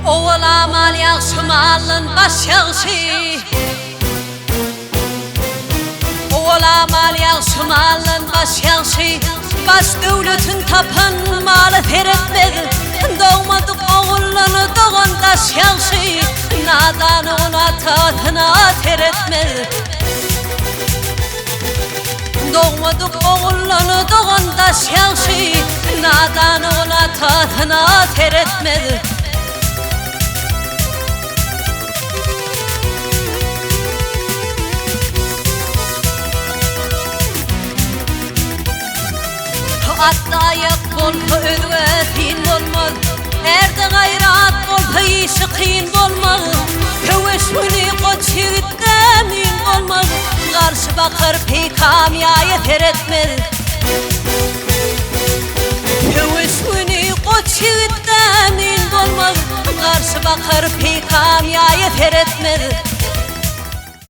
Oğla mal yaxşı malın baş yaxşı Oğla mal yaxşı malın baş yaxşı Baş devletin tapan malı teretmedi Doğmadık oğullanı doğan taş yaxşı Nadanı ona tatına teretmedi Doğmadık oğullanı doğan taş yaxşı Nadanı ona tatına teretmedi Atlayak bolpa ödvetin bolmaz Erde gayrat bolpa işi qiyin bolmaz Köveşmini qoç yigitdemin bolmaz Qarşı bakır pekamiyaya teretmedi Köveşmini qoç yigitdemin bolmaz Qarşı bakır pekamiyaya teretmedi